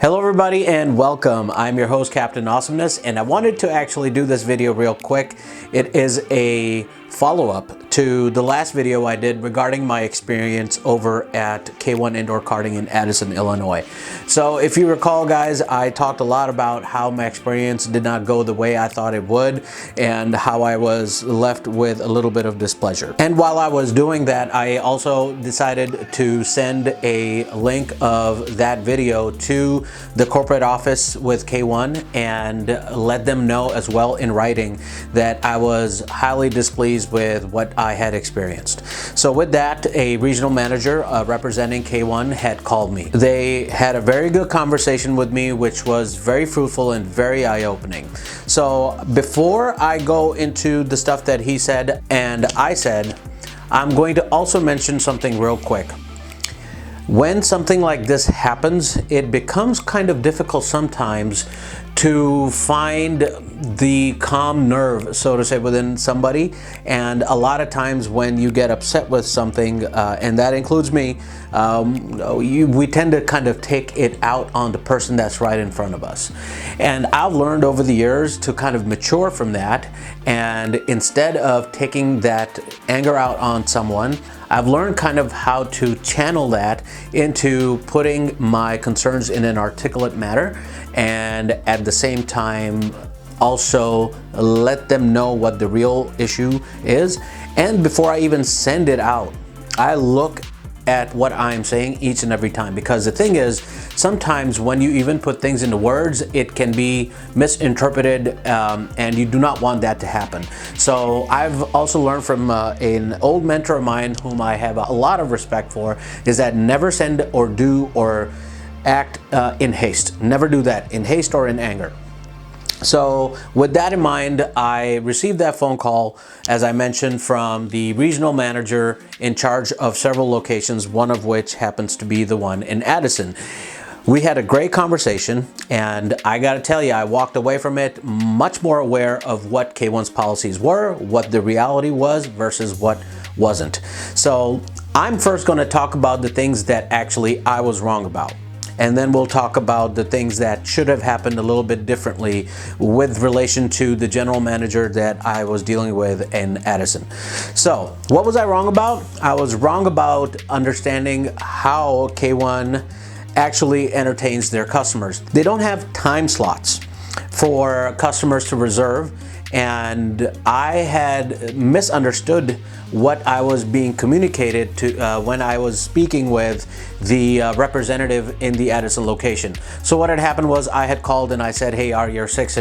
Hello everybody and welcome. I'm your host Captain Awesomeness, and I wanted to actually do this video real quick. It is a follow-up to the last video I did regarding my experience over at K1 Indoor Karting in Addison, Illinois. So if you recall, guys, I talked a lot about how my experience did not go the way I thought it would and how I was left with a little bit of displeasure. And while I was doing that, I also decided to send a link of that video to the corporate office with K1 and let them know as well in writing that I was highly displeased with what I had experienced. So with that, a regional manager representing K1 had called me. They had a very good conversation with me, which was very fruitful and very eye-opening. So before I go into the stuff that he said and I said, I'm going to also mention something real quick. When something like this happens, it becomes kind of difficult sometimes to find the calm nerve, so to say, within somebody. And a lot of times when you get upset with something, and that includes me, we tend to kind of take it out on the person that's right in front of us. And I've learned over the years to kind of mature from that, and instead of taking that anger out on someone, I've learned kind of how to channel that into putting my concerns in an articulate manner, and at the same time also let them know what the real issue is. And before I even send it out, I look at what I'm saying each and every time, because the thing is, sometimes when you even put things into words, it can be misinterpreted, and you do not want that to happen. So I've also learned from an old mentor of mine whom I have a lot of respect for, is that never send or do or act in haste. Never do that in haste or in anger. So with that in mind, I received that phone call, as I mentioned, from the regional manager in charge of several locations, one of which happens to be the one in Addison. We had a great conversation, and I gotta tell you, I walked away from it much more aware of what K1's policies were, what the reality was versus what wasn't. So I'm first gonna talk about the things that actually I was wrong about. And then we'll talk about the things that should have happened a little bit differently with relation to the general manager that I was dealing with in Addison. So what was I wrong about? I was wrong about understanding how K1 actually entertains their customers. They don't have time slots for customers to reserve, and I had misunderstood what I was being communicated to when I was speaking with the representative in the Addison location. So what had happened was I had called and I said, hey, are your 6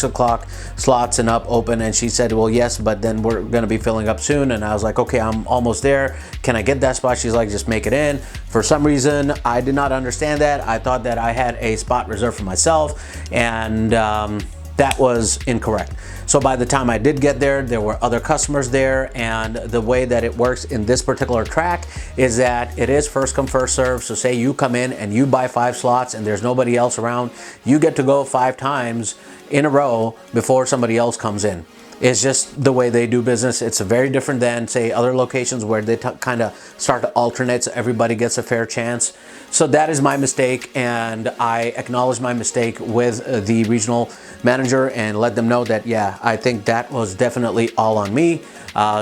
o'clock slots and up open? And she said, well, yes, but then we're gonna be filling up soon. And I was like, okay, I'm almost there. Can I get that spot? She's like, just make it in. For some reason, I did not understand that. I thought that I had a spot reserved for myself, and that was incorrect. So by the time I did get there, there were other customers there, and the way that it works in this particular track is that it is first come, first serve. So say you come in and you buy 5 slots and there's nobody else around, you get to go 5 times in a row before somebody else comes in. It's just the way they do business. It's very different than, say, other locations where they kind of start to alternate so everybody gets a fair chance. So that is my mistake, and I acknowledge my mistake with the regional manager and let them know that, yeah, I think that was definitely all on me.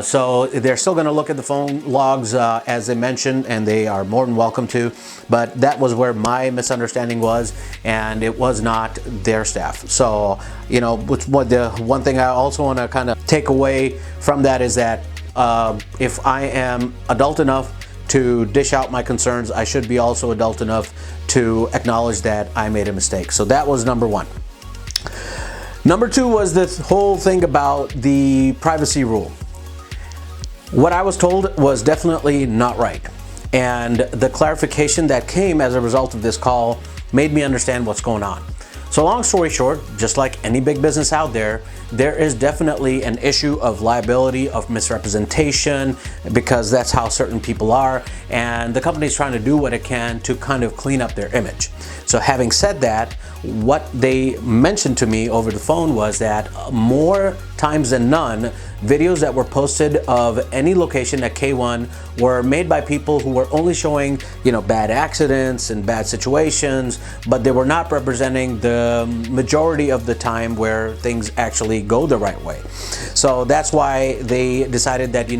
So they're still going to look at the phone logs as they mentioned, and they are more than welcome to, but that was where my misunderstanding was, and it was not their staff. So, you know, the one thing I also want to kind of take away from that is that if I am adult enough to dish out my concerns, I should be also adult enough to acknowledge that I made a mistake. So that was number one. Number two was this whole thing about the privacy rule. What I was told was definitely not right. And the clarification that came as a result of this call made me understand what's going on. So long story short, just like any big business out there, there is definitely an issue of liability, of misrepresentation, because that's how certain people are, and the company's trying to do what it can to kind of clean up their image. So having said that, what they mentioned to me over the phone was that more times than none, videos that were posted of any location at K1 were made by people who were only showing, bad accidents and bad situations, but they were not representing the majority of the time where things actually go the right way. So that's why they decided that,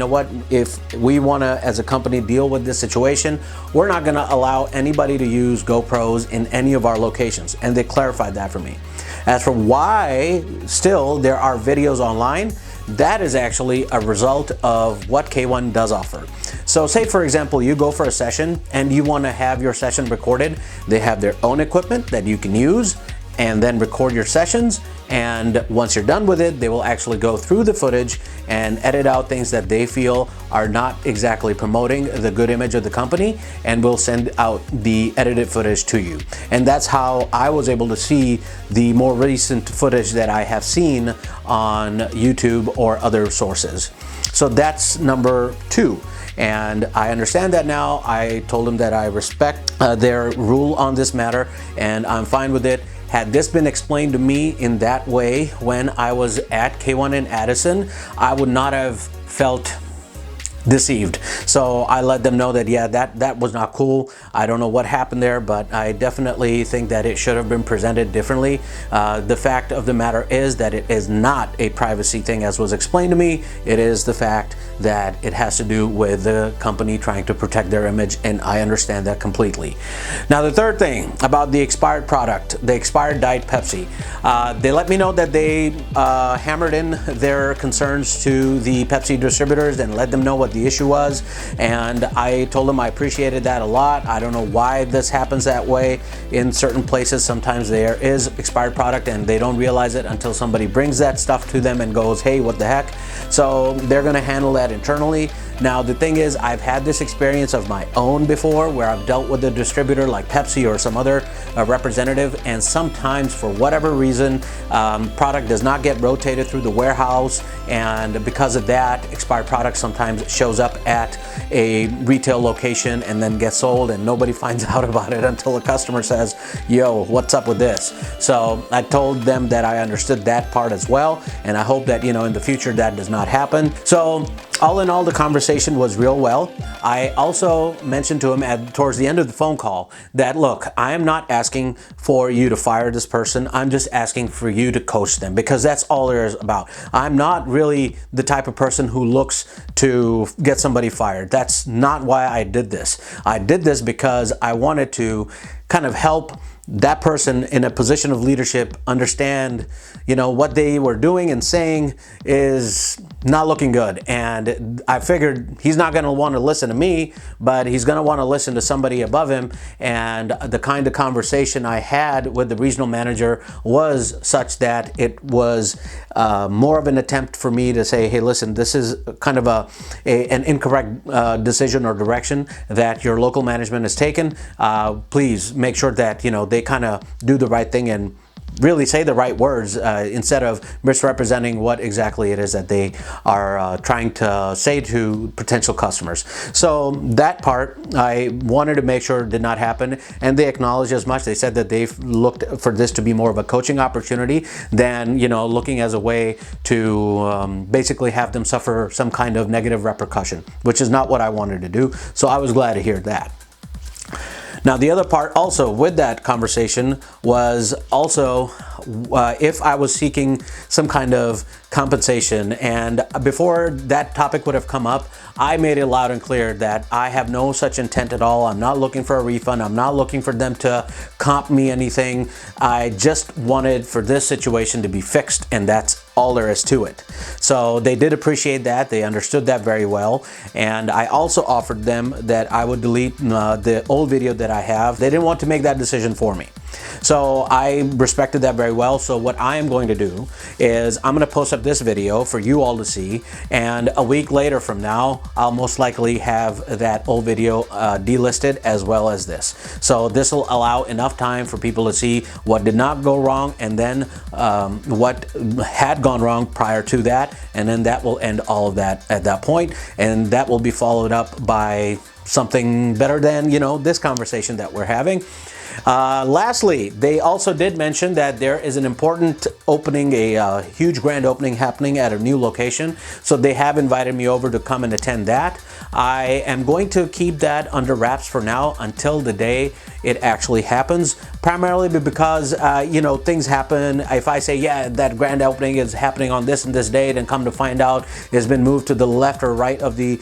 if we want to, as a company, deal with this situation, we're not going to allow anybody to use GoPros in any of our locations. And they clarified that for me. As for why still there are videos online, that is actually a result of what K1 does offer. So say, for example, you go for a session and you want to have your session recorded. They have their own equipment that you can use and then record your sessions. And once you're done with it, they will actually go through the footage and edit out things that they feel are not exactly promoting the good image of the company, and will send out the edited footage to you. And that's how I was able to see the more recent footage that I have seen on YouTube or other sources. So that's number 2. And I understand that now. I told them that I respect their rule on this matter, and I'm fine with it. Had this been explained to me in that way when I was at K1 in Addison, I would not have felt deceived. So I let them know that, yeah, that was not cool. I don't know what happened there, but I definitely think that it should have been presented differently. The fact of the matter is that it is not a privacy thing as was explained to me. It is the fact that it has to do with the company trying to protect their image, and I understand that completely. Now, the third thing about the expired product, the expired Diet Pepsi, they let me know that they hammered in their concerns to the Pepsi distributors and let them know what the issue was, and I told them I appreciated that a lot. I don't know why this happens that way in certain places. Sometimes there is expired product and they don't realize it until somebody brings that stuff to them and goes, hey, what the heck? So they're going to handle that internally. Now, the thing is, I've had this experience of my own before where I've dealt with a distributor like Pepsi or some other representative, and sometimes for whatever reason, product does not get rotated through the warehouse, and because of that, expired product sometimes shows up at a retail location and then gets sold, and nobody finds out about it until a customer says, yo, what's up with this? So I told them that I understood that part as well, and I hope that, in the future that does not happen. So all in all, the conversation was real well. I also mentioned to him towards the end of the phone call that, look, I am not asking for you to fire this person. I'm just asking for you to coach them, because that's all there is about. I'm not really the type of person who looks to get somebody fired. That's not why I did this. I did this because I wanted to kind of help that person in a position of leadership understand, what they were doing and saying is not looking good. And I figured he's not going to want to listen to me, but he's going to want to listen to somebody above him. And the kind of conversation I had with the regional manager was such that it was more of an attempt for me to say, hey, listen, this is kind of an incorrect decision or direction that your local management has taken. Please make sure that, they kind of do the right thing and really say the right words instead of misrepresenting what exactly it is that they are trying to say to potential customers. So that part I wanted to make sure did not happen, and they acknowledged as much. They said that they've looked for this to be more of a coaching opportunity than looking as a way to basically have them suffer some kind of negative repercussion, which is not what I wanted to do. So I was glad to hear that. Now, the other part also with that conversation was also if I was seeking some kind of compensation. And before that topic would have come up, I made it loud and clear that I have no such intent at all. I'm not looking for a refund. I'm not looking for them to comp me anything. I just wanted for this situation to be fixed, and that's all there is to it. So they did appreciate that. They understood that very well. And I also offered them that I would delete the old video that I have. They didn't want to make that decision for me. So I respected that very well. So what I am going to do is I'm going to post up this video for you all to see, and a week later from now, I'll most likely have that old video delisted as well as this. So this will allow enough time for people to see what did not go wrong, and then what had gone wrong prior to that, and then that will end all of that at that point, and that will be followed up by something better than this conversation that we're having. Lastly, they also did mention that there is an important opening, a huge grand opening happening at a new location. So they have invited me over to come and attend that. I am going to keep that under wraps for now until the day it actually happens, primarily because you know, things happen. If I say, yeah, that grand opening is happening on this and this date, and come to find out it's been moved to the left or right of the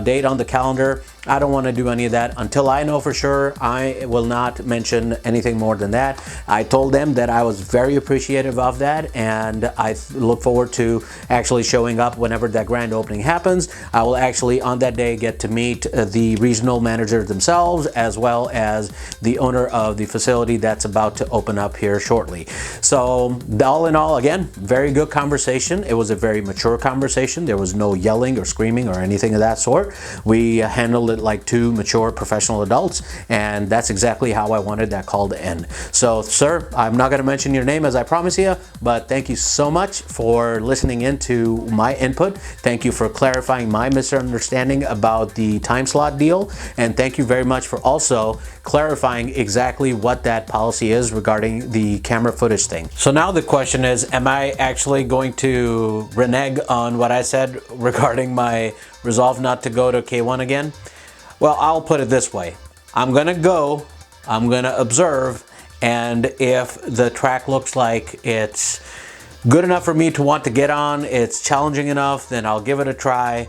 date on the calendar, I don't want to do any of that until I know for sure. I will not mention anything more than that. I told them that I was very appreciative of that, and I look forward to actually showing up whenever that grand opening happens. I will actually on that day get to meet the regional managers themselves, as well as the owner of the facility that's about to open up here shortly. So all in all, again, very good conversation. It was a very mature conversation. There was no yelling or screaming or anything of that sort. We handled it like two mature professional adults, and that's exactly how I wanted that call to end. So sir, I'm not going to mention your name as I promise you, but thank you so much for listening into my input. Thank you for clarifying my misunderstanding about the time slot deal, and thank you very much for also clarifying exactly what that policy is regarding the camera footage thing. So now the question is, am I actually going to renege on what I said regarding my resolve not to go to K1 again? Well, I'll put it this way. I'm gonna go, I'm gonna observe, and if the track looks like it's good enough for me to want to get on, it's challenging enough, then I'll give it a try.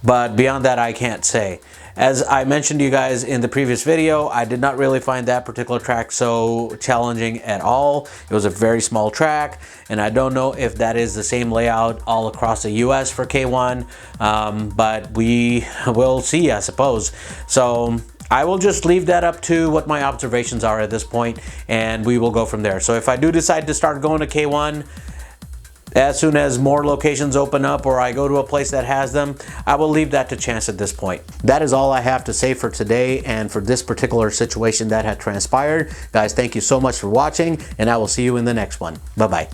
But beyond that, I can't say. As I mentioned to you guys in the previous video, I did not really find that particular track so challenging at all. It was a very small track, and I don't know if that is the same layout all across the US for K1, but we will see, I suppose. So I will just leave that up to what my observations are at this point, and we will go from there. So if I do decide to start going to K1, as soon as more locations open up or I go to a place that has them, I will leave that to chance at this point. That is all I have to say for today and for this particular situation that had transpired. Guys, thank you so much for watching, and I will see you in the next one. Bye-bye.